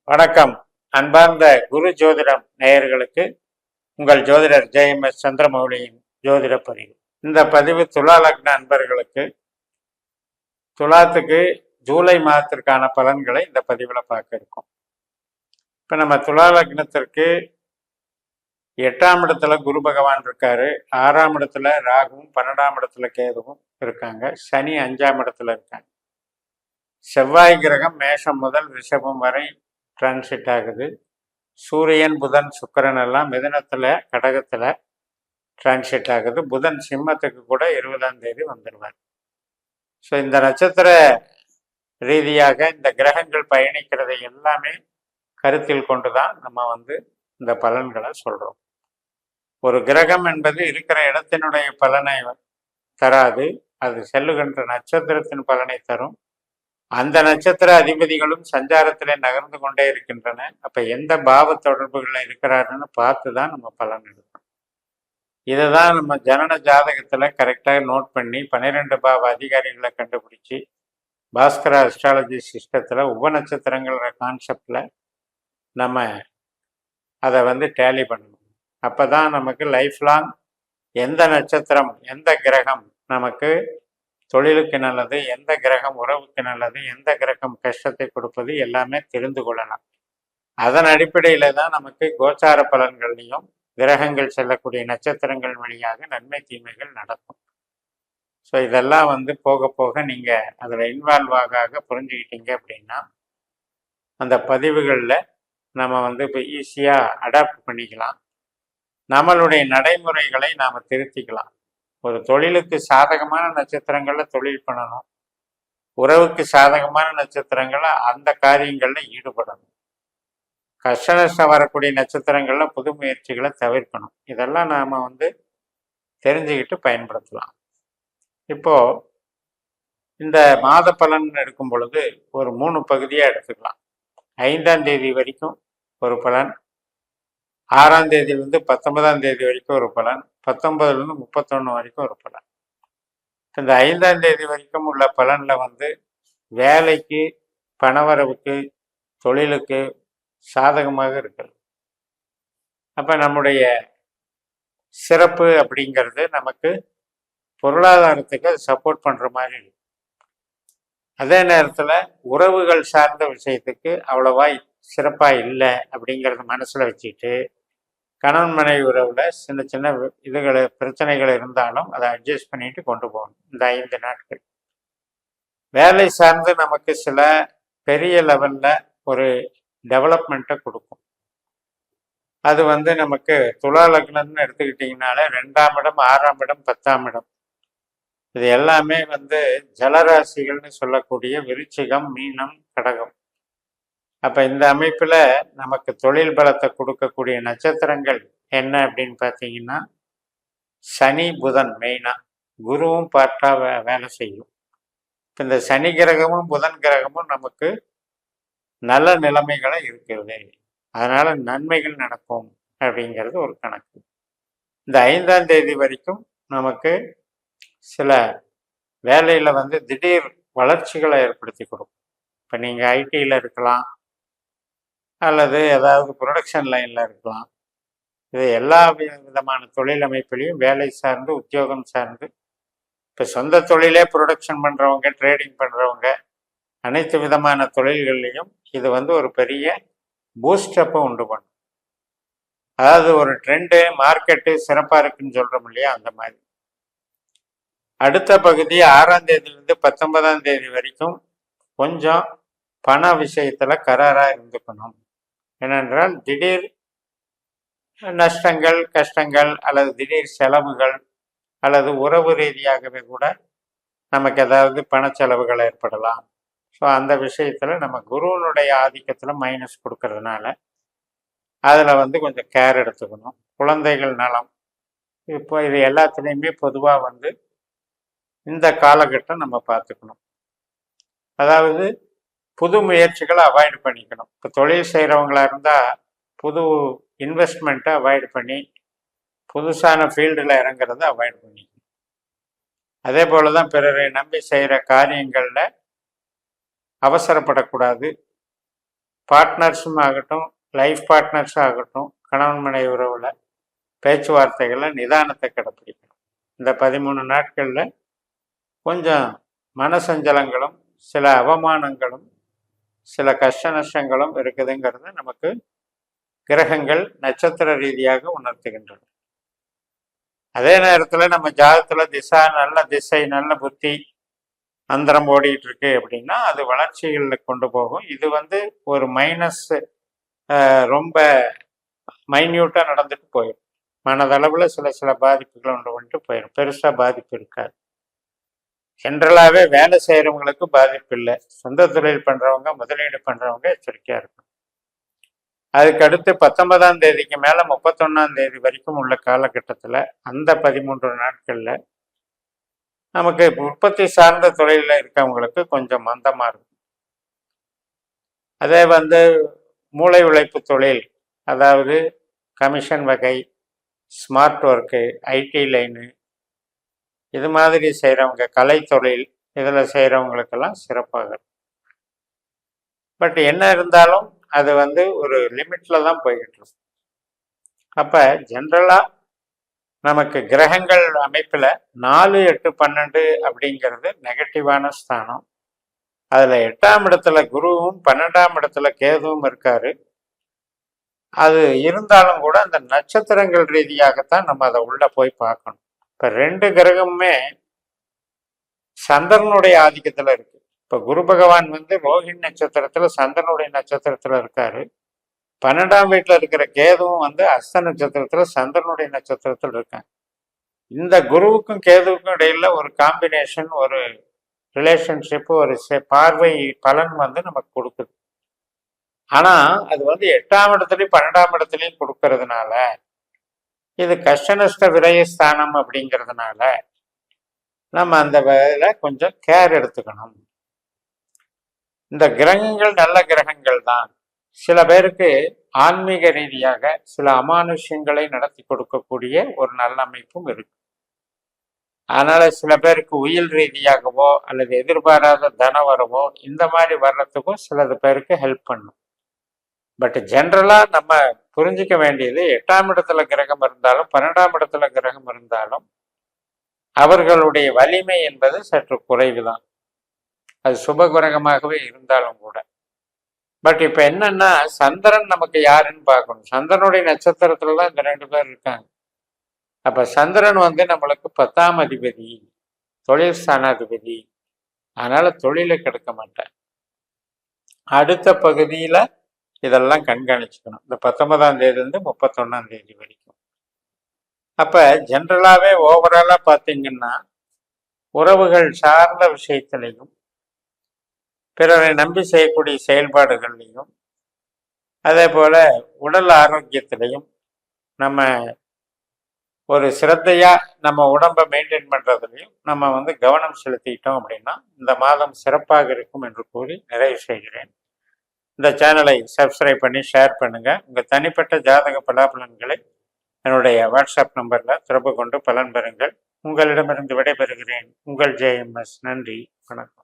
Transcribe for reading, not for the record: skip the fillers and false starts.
வணக்கம். அன்பார்ந்த குரு ஜோதிடம் நேயர்களுக்கு உங்கள் ஜோதிடர் JMS சந்திரமௌலியின் ஜோதிட பதிவு. இந்த பதிவு துலா லக்ன அன்பர்களுக்கு துலாத்துக்கு ஜூலை மாதத்திற்கான பலன்களை இந்த பதிவில் பார்க்க இருக்கோம். இப்போ நம்ம துலா லக்னத்திற்கு 8ஆம் இடத்துல குரு பகவான் இருக்காரு, 6ஆம் இடத்துல ராகுவும் 12ஆம் இடத்துல கேதுவும் இருக்காங்க, சனி 5ஆம் இடத்துல இருக்காங்க. செவ்வாய் கிரகம் மேஷம் முதல் ரிஷபம் வரை டிரான்சிட் ஆகுது. சூரியன் புதன் சுக்கிரன் எல்லாம் மிதுனத்துல கடகத்துல டிரான்சிட் ஆகுது. புதன் சிம்மத்துக்கு கூட 20ஆம் தேதி வந்துடுவார். ஸோ இந்த நட்சத்திர ரீதியாக இந்த கிரகங்கள் பயணிக்கிறதை எல்லாமே கருத்தில் கொண்டுதான் நம்ம இந்த பலன்களை சொல்றோம். ஒரு கிரகம் என்பது இருக்கிற இடத்தினுடைய பலனை தராது, அது செல்லுகின்ற நட்சத்திரத்தின் பலனை தரும். அந்த நட்சத்திர அதிபதிகளும் சஞ்சாரத்திலே நகர்ந்து கொண்டே இருக்கின்றன. அப்ப எந்த பாவ தொடர்புகளில் இருக்கிறாருன்னு பார்த்து தான் நம்ம பலன் எடுக்கணும். இதை தான் நம்ம ஜனன ஜாதகத்துல கரெக்டாக நோட் பண்ணி 12 பாவ அதிகாரிகளை கண்டுபிடிச்சி பாஸ்கர அஸ்ட்ராலஜி சிஸ்டத்துல உபநட்சத்திரங்கிற கான்செப்ட்ல நம்ம அதை டேலி பண்ணணும். அப்பதான் நமக்கு லைஃப் லாங் எந்த நட்சத்திரம் எந்த கிரகம் நமக்கு தொழிலுக்கு நல்லது, எந்த கிரகம் உறவுக்கு நல்லது, எந்த கிரகம் கஷ்டத்தை கொடுப்பது எல்லாமே தெரிந்து கொள்ளலாம். அதன் அடிப்படையில தான் நமக்கு கோச்சார பலன்கள்லையும் கிரகங்கள் செல்லக்கூடிய நட்சத்திரங்கள் வழியாக நன்மை தீமைகள் நடக்கும். ஸோ இதெல்லாம் போக போக நீங்க அதில் இன்வால்வ் ஆக புரிஞ்சுக்கிட்டீங்க அப்படின்னா அந்த பதிவுகளில் நம்ம இப்போ ஈஸியாக அடாப்ட் பண்ணிக்கலாம். நம்மளுடைய நடைமுறைகளை நாம் திருத்திக்கலாம். ஒரு தொழிலுக்கு சாதகமான நட்சத்திரங்கள்ல தொழில் பண்ணணும், உறவுக்கு சாதகமான நட்சத்திரங்கள்ல அந்த காரியங்கள்ல ஈடுபடணும். கஷ்ட நஷ்டம் வரக்கூடிய நட்சத்திரங்கள்ல புது முயற்சிகளை தவிர்க்கணும். இதெல்லாம் நாம தெரிஞ்சுக்கிட்டு பயன்படுத்தலாம். இப்போ இந்த மாத பலன் எடுக்கும் பொழுது ஒரு 3 பகுதியா எடுத்துக்கலாம். 5ஆம் தேதி வரைக்கும் ஒரு பலன், 6ஆம் தேதியிலிருந்து 19ஆம் தேதி வரைக்கும் ஒரு பலன், 19லேருந்து 31 வரைக்கும் ஒரு பலன். இந்த 5ஆம் தேதி வரைக்கும் உள்ள பலன்ல வேலைக்கு, பணவரவுக்கு, தொழிலுக்கு சாதகமாக இருக்கிறது. அப்ப நம்முடைய சிறப்பு அப்படிங்கிறது நமக்கு பொருளாதாரத்துக்கு அது சப்போர்ட் பண்ற மாதிரி இருக்கு. அதே நேரத்துல உறவுகள் சார்ந்த விஷயத்துக்கு அவ்வளவா சிறப்பா இல்லை அப்படிங்கிறத மனசுல வச்சுட்டு கணவன் மனைவி உறவுல சின்ன சின்ன பிரச்சனைகள் இருந்தாலும் அதை அட்ஜஸ்ட் பண்ணிட்டு கொண்டு போகணும். இந்த 5 நாட்கள் வேலை சார்ந்து நமக்கு சில பெரிய லெவல்ல ஒரு டெவலப்மெண்ட்டை கொடுக்கும். அது நமக்கு துலா லக்னம்னு எடுத்துக்கிட்டீங்கனால 2ஆம் இடம், 6ஆம் இடம், 10ஆம் இடம் இது எல்லாமே ஜலராசிகள்னு சொல்லக்கூடிய விருச்சிகம், மீனம், கடகம். அப்ப இந்த அமைப்புல நமக்கு தொழில் பலத்தை கொடுக்கக்கூடிய நட்சத்திரங்கள் என்ன அப்படின்னு பார்த்தீங்கன்னா சனி, புதன் மெயினா, குருவும் பார்ட்டா வேலை செய்யும். இந்த சனி கிரகமும் புதன் கிரகமும் நமக்கு நல்ல நிலைமைகளை இருக்கிறது, அதனால நன்மைகள் நடக்கும் அப்படிங்கிறது ஒரு கணக்கு. இந்த 5ஆம் தேதி வரைக்கும் நமக்கு சில வேலையில திடீர் வளர்ச்சிகளை ஏற்படுத்தி கொடுக்கும். இப்போ நீங்க ஐடியில் இருக்கலாம், அல்லது ஏதாவது ப்ரொடக்ஷன் லைனில் இருக்கலாம். இது எல்லா விதமான தொழில் அமைப்பிலையும் வேலை சார்ந்து, உத்தியோகம் சார்ந்து, இப்போ சொந்த தொழிலே ப்ரொடக்ஷன் பண்ணுறவங்க, ட்ரேடிங் பண்ணுறவங்க, அனைத்து விதமான தொழில்கள்லையும் இது ஒரு பெரிய பூஸ்டப்பை உண்டு பண்ணும். அதாவது ஒரு ட்ரெண்டு, மார்க்கெட்டு சிறப்பாக இருக்குன்னு சொல்கிறோம் இல்லையா, அந்த மாதிரி. அடுத்த பகுதி 6ஆம் தேதியிலிருந்து 19ஆம் தேதி வரைக்கும் கொஞ்சம் பண விஷயத்துல கராரா இருந்துக்கணும். ஏனென்றால் திடீர் நஷ்டங்கள், கஷ்டங்கள் அல்லது திடீர் செலவுகள் அல்லது உறவு ரீதியாகவே கூட நமக்கு ஏதாவது பண செலவுகள் ஏற்படலாம். ஸோ அந்த விஷயத்துல நம்ம குருவனுடைய ஆதிக்கத்துல மைனஸ் கொடுக்கறதுனால அதுல கொஞ்சம் கேர் எடுத்துக்கணும். குழந்தைகள் நலம், இப்போ இது எல்லாத்துலேயுமே பொதுவாக இந்த காலகட்டம் நம்ம பார்த்துக்கணும். அதாவது புது முயற்சிகளை அவாய்டு பண்ணிக்கணும். இப்போ தொழில் செய்கிறவங்களா இருந்தால் புது இன்வெஸ்ட்மெண்ட்டை அவாய்டு பண்ணி புதுசான ஃபீல்டில் இறங்குறத அவாய்டு பண்ணிக்கணும். அதே போல தான் பிறரை நம்பி செய்கிற காரியங்களில் அவசரப்படக்கூடாது. பார்ட்னர்ஸும் ஆகட்டும், லைஃப் பார்ட்னர்ஸ் ஆகட்டும், கணவன் மனைவி உறவில் பேச்சுவார்த்தைகளில் நிதானத்தை கடைப்பிடிக்கணும். இந்த 13 நாட்களில் கொஞ்சம் மனசஞ்சலங்களும் சில அவமானங்களும் சில கஷ்ட நஷ்டங்களும் இருக்குதுங்கிறது நமக்கு கிரகங்கள் நட்சத்திர ரீதியாக உணர்த்துகின்றன. அதே நேரத்தில் நம்ம ஜாதகத்தில் நல்ல திசை நல்ல புத்தி அந்தரம் ஓடிட்டு இருக்கு அப்படின்னா அது வளர்ச்சிகளில் கொண்டு போகும். இது ஒரு மைனஸ் ரொம்ப மைன்யூட்டாக நடந்துட்டு போயிடும். மனதளவில் சில பாதிப்புகள் வந்துட்டு போயிடும். பெருசாக பாதிப்பு இருக்காது. ஜென்ரலாகவே வேலை செய்கிறவங்களுக்கு பாதிப்பு இல்லை. சொந்த தொழில் பண்ணுறவங்க, முதலீடு பண்ணுறவங்க எச்சரிக்கையாக இருக்கும். அதுக்கு அடுத்து 19ஆம் தேதிக்கு மேலே 31ஆம் தேதி வரைக்கும் உள்ள காலகட்டத்தில் அந்த 13 நாட்களில் நமக்கு உற்பத்தி சார்ந்த தொழிலில் இருக்கவங்களுக்கு கொஞ்சம் மந்தமாக இருக்கும். அதே மூளை உழைப்பு தொழில், அதாவது கமிஷன் வகை, ஸ்மார்ட் ஒர்க்கு, ஐடி லைனு, இது மாதிரி செய்கிறவங்க, கலை தொழில் இதில் செய்கிறவங்களுக்கெல்லாம் சிறப்பாக இருக்கும். பட் என்ன இருந்தாலும் அது ஒரு லிமிட்டில் தான் போய்கிட்டு இருக்கும். அப்போ ஜென்ரலாக நமக்கு கிரகங்கள் அமைப்பில் 4, 8, 12 அப்படிங்கிறது நெகட்டிவான ஸ்தானம். அதில் 8ஆம் இடத்துல குருவும் 12ஆம் இடத்துல கேதுவும் இருக்காரு. அது இருந்தாலும் கூட அந்த நட்சத்திரங்கள் ரீதியாகத்தான் நம்ம அதை உள்ள போய் பார்க்கணும். இப்போ 2 கிரகமுமே சந்திரனுடைய ஆதிக்கத்தில் இருக்கு. இப்போ குரு பகவான் ரோஹிணி நட்சத்திரத்துல சந்திரனுடைய நட்சத்திரத்துல இருக்காரு. 12ஆம் வீட்டில் இருக்கிற கேதுவும் அஸ்த நட்சத்திரத்துல சந்திரனுடைய நட்சத்திரத்தில் இருக்காங்க. இந்த குருவுக்கும் கேதுவுக்கும் இடையில ஒரு காம்பினேஷன், ஒரு ரிலேஷன்ஷிப், ஒரு பார்வை பலன் நமக்கு கொடுக்குது. ஆனா அது 8ஆம் இடத்துலையும் 12ஆம் இடத்துலையும் கொடுக்கறதுனால இது கஷ்ட நஷ்ட விரயஸ்தானம் அப்படிங்கிறதுனால நம்ம அந்த வேலை கொஞ்சம் கேர் எடுத்துக்கணும். இந்த கிரகங்கள் நல்ல கிரகங்கள் தான். சில பேருக்கு ஆன்மீக ரீதியாக சில அமானுஷ்யங்களை நடத்தி கொடுக்கக்கூடிய ஒரு நல்ல அமைப்பும் இருக்கு. அதனால சில பேருக்கு உயிர் ரீதியாகவோ அல்லது எதிர்பாராத தன வரவோ இந்த மாதிரி வர்றதுக்கும் சிலது பேருக்கு ஹெல்ப் பண்ணும். பட் ஜென்ரலா நம்ம புரிஞ்சிக்க வேண்டியது 8ஆம் இடத்துல கிரகம் இருந்தாலும் 12ஆம் இடத்துல கிரகம் இருந்தாலும் அவர்களுடைய வலிமை என்பது சற்று குறைவுதான். அது சுப கிரகமாகவே இருந்தாலும் கூட. பட் இப்ப என்னன்னா சந்திரன் நமக்கு யாருன்னு பார்க்கணும். சந்திரனுடைய நட்சத்திரத்துலதான் இந்த 2 பேர் இருக்காங்க. அப்ப சந்திரன் நம்மளுக்கு 10ஆம் அதிபதி, தொழில் ஸ்தானாதிபதி. அதனால தொழிலை கெடுக்க மாட்டேன். அடுத்த பகுதியில இதெல்லாம் கண்காணிச்சுக்கணும். இந்த 19ஆம் தேதியிலிருந்து 31ஆம் தேதி வரைக்கும். அப்ப ஜென்ரலாவே ஓவராலா பார்த்தீங்கன்னா உறவுகள் சார்ந்த விஷயத்திலையும் பிறரை நம்பி செய்யக்கூடிய செயல்பாடுகள்லையும் அதே போல உடல் ஆரோக்கியத்திலையும் நம்ம ஒரு சிரத்தையா நம்ம உடம்பை மெயின்டைன் பண்றதுலையும் நம்ம கவனம் செலுத்திட்டோம் அப்படின்னா இந்த மாதம் சிறப்பாக இருக்கும் என்று கூறி நிறைவு செய்கிறேன். இந்த சேனலை சப்ஸ்கிரைப் பண்ணி ஷேர் பண்ணுங்க. உங்க தனிப்பட்ட ஜாதக பலாபலன்களை என்னுடைய வாட்ஸ்அப் நம்பரில் தொடர்பு கொண்டு பலன் பெறுங்கள். உங்களிடமிருந்து விடைபெறுகிறேன். உங்கள் JMS. நன்றி, வணக்கம்.